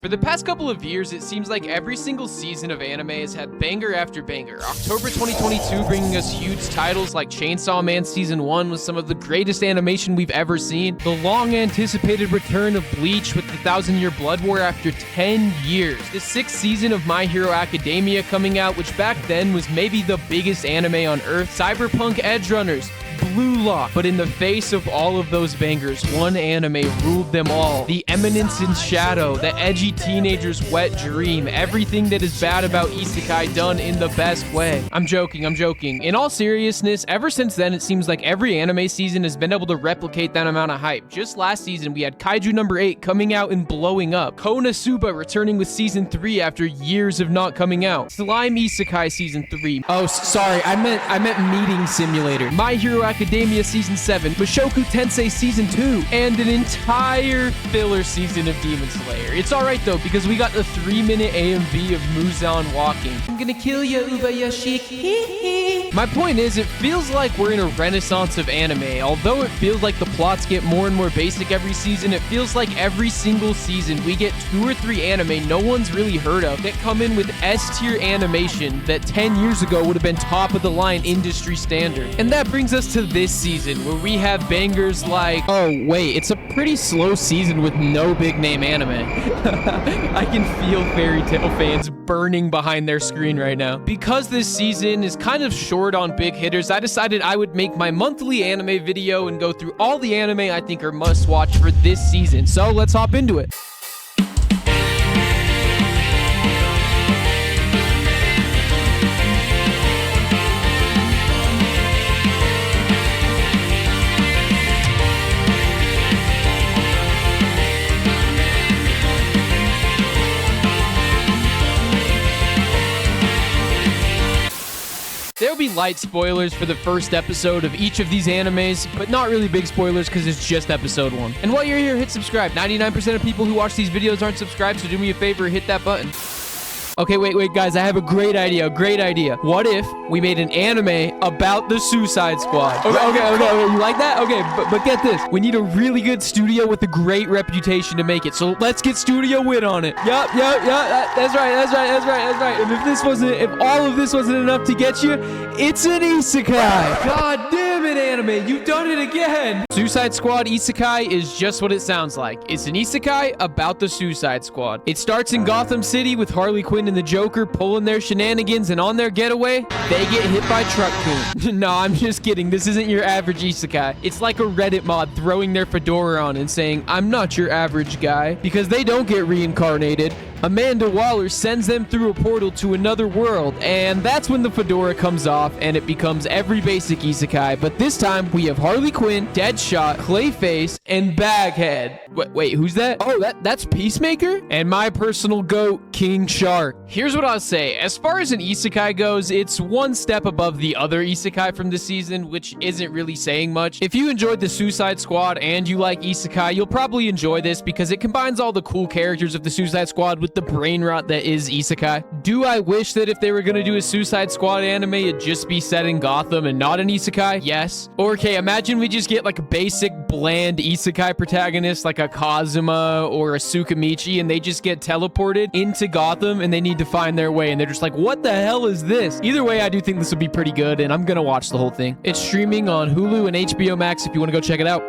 For the past couple of years, it seems like every single season of anime has had banger after banger. October 2022 bringing us huge titles like Chainsaw Man Season 1 with some of the greatest animation we've ever seen. The long-anticipated return of Bleach with the 1,000-Year Blood War after 10 years. The 6th season of My Hero Academia coming out, which back then was maybe the biggest anime on Earth. Cyberpunk Edge Runners. Blue Lock. But in the face of all of those bangers, one anime ruled them all. The Eminence in Shadow, the edgy teenager's wet dream, everything that is bad about isekai done in the best way. I'm joking. In all seriousness, ever since then, it seems like every anime season has been able to replicate that amount of hype. Just last season, we had Kaiju number 8 coming out and blowing up. Konosuba returning with Season 3 after years of not coming out. Slime Isekai Season 3. Oh, sorry, I meant Meeting Simulator. My Hero Academia Season 7, Mushoku Tensei Season 2, and an entire filler season of Demon Slayer. It's alright though, because we got the 3-minute AMV of Muzan walking. I'm gonna kill ya, Ubayashiki. My point is, it feels like we're in a renaissance of anime. Although it feels like the plots get more and more basic every season, it feels like every single season we get 2 or 3 anime no one's really heard of that come in with S-tier animation that 10 years ago would have been top of the line industry standard. And that brings us to this season, where we have bangers like, oh wait, it's a pretty slow season with no big name anime. I can feel Fairy Tail fans burning behind their screen right now. Because this season is kind of short on big hitters, I decided I would make my monthly anime video and go through all the anime I think are must watch for this season. So let's hop into it. There'll be light spoilers for the first episode of each of these animes, but not really big spoilers because it's just episode 1. And while you're here, hit subscribe. 99% of people who watch these videos aren't subscribed, so do me a favor, hit that button. Okay, wait, guys, I have a great idea, What if we made an anime about the Suicide Squad? Okay, you like that? Okay, but get this. We need a really good studio with a great reputation to make it, so let's get Studio Wit on it. Yup, that's right. And if all of this wasn't enough to get you, it's an isekai. God damn it, anime, you've done it again. Suicide Squad Isekai is just what it sounds like. It's an isekai about the Suicide Squad. It starts in Gotham City with Harley Quinn and the Joker pulling their shenanigans, and on their getaway, they get hit by Truck Coon. No, I'm just kidding. This isn't your average isekai. It's like a Reddit mod throwing their fedora on and saying, I'm not your average guy. Because they don't get reincarnated. Amanda Waller sends them through a portal to another world, and that's when the fedora comes off and it becomes every basic isekai. But this time, we have Harley Quinn, Deadshot, Clayface, and Baghead. Wait, who's that? Oh, that's Peacemaker? And my personal goat, King Shark. Here's what I'll say. As far as an isekai goes, it's one step above the other isekai from this season, which isn't really saying much. If you enjoyed the Suicide Squad and you like isekai, you'll probably enjoy this because it combines all the cool characters of the Suicide Squad with the brain rot that is isekai. Do I wish that if they were gonna do a Suicide Squad anime, it'd just be set in Gotham and not an isekai? Yes. Or okay, imagine we just get like a basic bland isekai protagonist like a Kazuma or a Tsukamichi, and they just get teleported into Gotham and they need to find their way, and they're just like, what the hell is this? Either way, I do think this would be pretty good, and I'm gonna watch the whole thing. It's streaming on Hulu and HBO Max if you want to go check it out.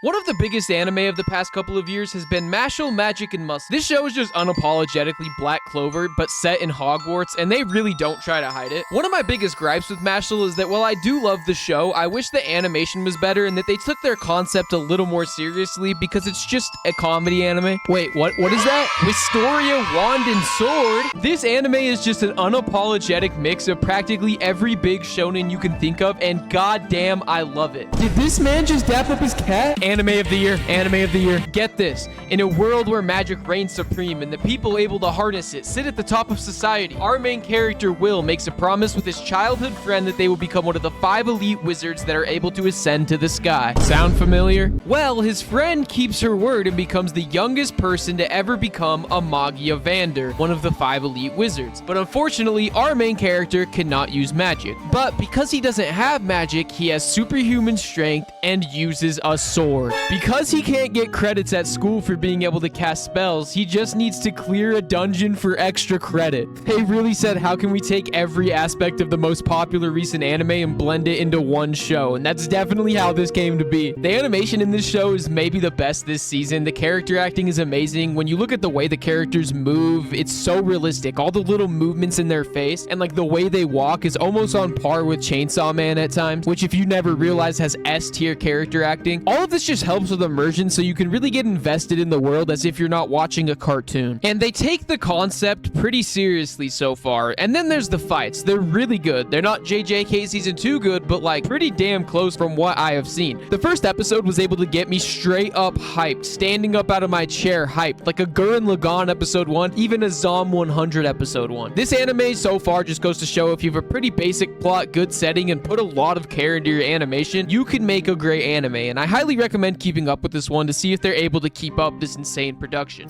One of the biggest anime of the past couple of years has been Mashle, Magic, and Muscle. This show is just unapologetically Black Clover, but set in Hogwarts, and they really don't try to hide it. One of my biggest gripes with Mashle is that while I do love the show, I wish the animation was better and that they took their concept a little more seriously because it's just a comedy anime. Wait, what is that? Wistoria, Wand, and Sword? This anime is just an unapologetic mix of practically every big shonen you can think of, and goddamn, I love it. Did this man just dap up his cat? Anime of the year. Get this. In a world where magic reigns supreme and the people able to harness it sit at the top of society, our main character, Will, makes a promise with his childhood friend that they will become one of the 5 elite wizards that are able to ascend to the sky. Sound familiar? Well, his friend keeps her word and becomes the youngest person to ever become a Magia Vander, one of the 5 elite wizards. But unfortunately, our main character cannot use magic. But because he doesn't have magic, he has superhuman strength and uses a sword. Lord. Because he can't get credits at school for being able to cast spells, he just needs to clear a dungeon for extra credit. They really said, how can we take every aspect of the most popular recent anime and blend it into one show? And that's definitely how this came to be. The animation in this show is maybe the best this season. The character acting is amazing. When you look at the way the characters move, it's so realistic. All the little movements in their face and like the way they walk is almost on par with Chainsaw Man at times, which if you never realized has S-tier character acting. All of this just helps with immersion so you can really get invested in the world as if you're not watching a cartoon. And they take the concept pretty seriously so far. And then there's the fights. They're really good. They're not JJK season 2 good, but like pretty damn close from what I have seen. The first episode was able to get me straight up hyped, standing up out of my chair hyped, like a Gurren Lagann episode 1, even a Zom 100 episode 1. This anime so far just goes to show if you have a pretty basic plot, good setting, and put a lot of care into your animation, you can make a great anime. And I highly recommend keeping up with this one to see if they're able to keep up this insane production.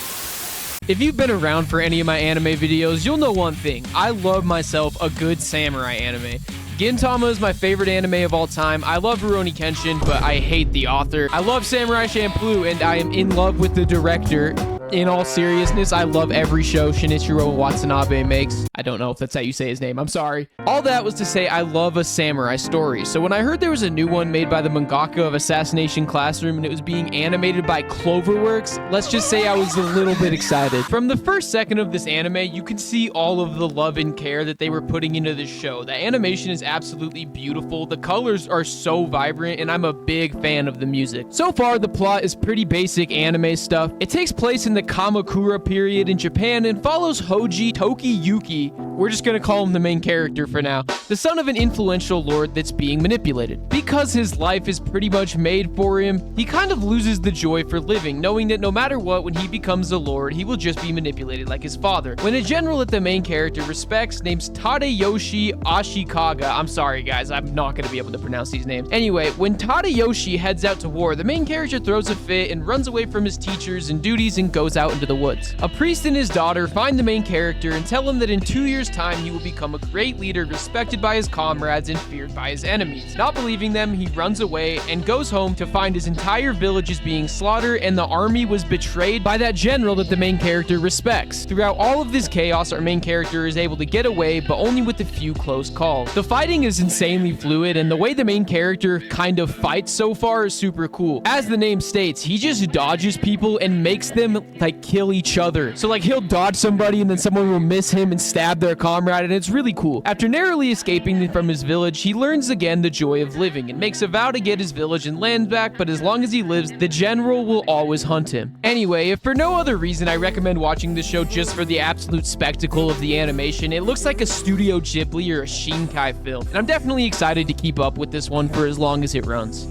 If you've been around for any of my anime videos, you'll know one thing. I love myself a good samurai anime. Gintama is my favorite anime of all time. I love Rurouni Kenshin, but I hate the author. I love Samurai Champloo, and I am in love with the director. In all seriousness, I love every show Shinichiro Watanabe makes. I don't know if that's how you say his name. I'm sorry. All that was to say I love a samurai story. So when I heard there was a new one made by the mangaka of Assassination Classroom and it was being animated by Cloverworks, let's just say I was a little bit excited. From the first second of this anime, you can see all of the love and care that they were putting into this show. The animation is absolutely beautiful. The colors are so vibrant, and I'm a big fan of the music. So far, the plot is pretty basic anime stuff. It takes place in the Kamakura period in Japan and follows Hoji Tokiyuki. We're just gonna call him the main character for now, the son of an influential lord that's being manipulated. Because his life is pretty much made for him, he kind of loses the joy for living, knowing that no matter what, when he becomes a lord, he will just be manipulated like his father. When a general that the main character respects, named Tadayoshi Ashikaga, I'm sorry guys, I'm not gonna be able to pronounce these names. Anyway, when Tadayoshi heads out to war, the main character throws a fit and runs away from his teachers and duties and goes out into the woods. A priest and his daughter find the main character and tell him that in 2 years' time he will become a great leader respected by his comrades and feared by his enemies. Not believing them, he runs away and goes home to find his entire village is being slaughtered and the army was betrayed by that general that the main character respects. Throughout all of this chaos, our main character is able to get away, but only with a few close calls. The fighting is insanely fluid, and the way the main character kind of fights so far is super cool. As the name states, he just dodges people and makes them like kill each other. So like he'll dodge somebody and then someone will miss him and stab their comrade, and it's really cool. After narrowly escaping from his village, he learns again the joy of living and makes a vow to get his village and land back, but as long as he lives, the general will always hunt him. Anyway, if for no other reason, I recommend watching this show just for the absolute spectacle of the animation. It looks like a Studio Ghibli or a Shinkai film, and I'm definitely excited to keep up with this one for as long as it runs.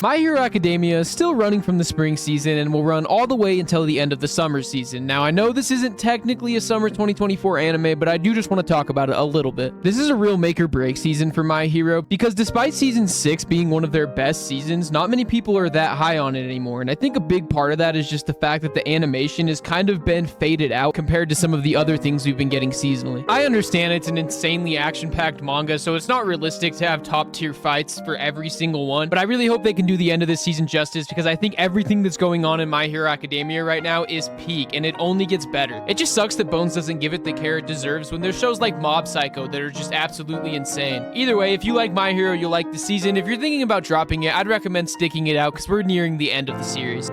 My Hero Academia is still running from the spring season and will run all the way until the end of the summer season. Now, I know this isn't technically a summer 2024 anime, but I do just want to talk about it a little bit. This is a real make or break season for My Hero because despite season 6 being one of their best seasons, not many people are that high on it anymore. And I think a big part of that is just the fact that the animation has kind of been faded out compared to some of the other things we've been getting seasonally. I understand it's an insanely action-packed manga, so it's not realistic to have top tier fights for every single one, but I really hope they can do the end of this season justice because I think everything that's going on in My Hero Academia right now is peak and it only gets better. It just sucks that Bones doesn't give it the care it deserves when there's shows like Mob Psycho that are just absolutely insane. Either way, if you like My Hero, you'll like the season. If you're thinking about dropping it, I'd recommend sticking it out because we're nearing the end of the series.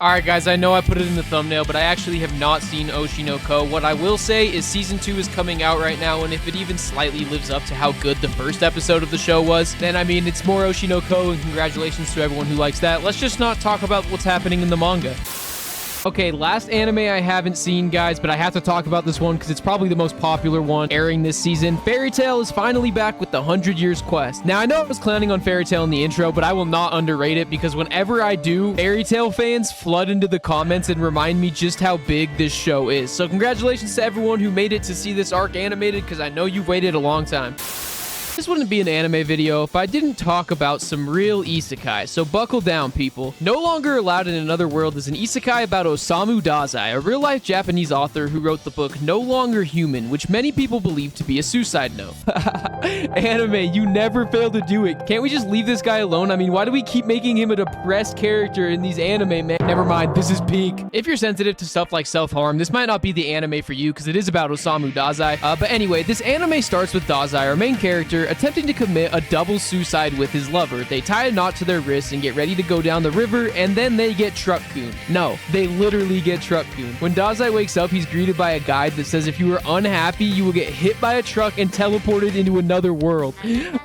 Alright guys, I know I put it in the thumbnail, but I actually have not seen Oshi no Ko. What I will say is season 2 is coming out right now, and if it even slightly lives up to how good the first episode of the show was, then I mean, it's more Oshi no Ko, and congratulations to everyone who likes that. Let's just not talk about what's happening in the manga. Okay, last anime I haven't seen, guys, but I have to talk about this one because it's probably the most popular one airing this season. Fairy Tail is finally back with the 100 Years Quest. Now, I know I was clowning on Fairy Tail in the intro, but I will not underrate it because whenever I do, Fairy Tail fans flood into the comments and remind me just how big this show is. So congratulations to everyone who made it to see this arc animated because I know you've waited a long time. This wouldn't be an anime video if I didn't talk about some real isekai, so buckle down, people. No Longer Allowed in Another World is an isekai about Osamu Dazai, a real-life Japanese author who wrote the book No Longer Human, which many people believe to be a suicide note. Anime, you never fail to do it. Can't we just leave this guy alone? I mean, why do we keep making him a depressed character in these anime, man? Never mind, this is peak. If you're sensitive to stuff like self-harm, this might not be the anime for you because it is about Osamu Dazai. But anyway, this anime starts with Dazai, our main character, attempting to commit a double suicide with his lover. They tie a knot to their wrists and get ready to go down the river, and then they get truck-cooned. No, they literally get truck-cooned. When Dazai wakes up, he's greeted by a guide that says if you are unhappy, you will get hit by a truck and teleported into another world.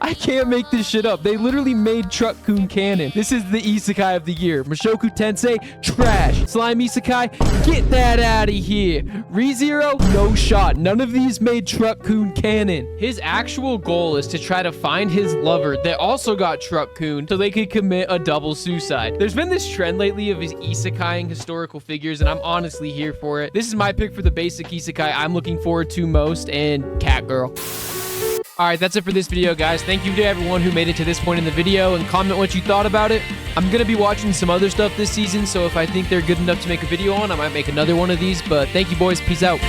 I can't make this shit up. They literally made truck-coon canon. This is the isekai of the year. Mushoku Tensei, trash. Slime isekai, get that out of here. ReZero, no shot. None of these made truck-coon canon. His actual goal is to try to find his lover that also got truck-cooned so they could commit a double suicide. There's been this trend lately of his isekaiing historical figures, and I'm honestly here for it. This is my pick for the basic isekai I'm looking forward to most, and Catgirl. Alright, that's it for this video, guys. Thank you to everyone who made it to this point in the video, and comment what you thought about it. I'm gonna be watching some other stuff this season, so if I think they're good enough to make a video on, I might make another one of these, but thank you, boys. Peace out.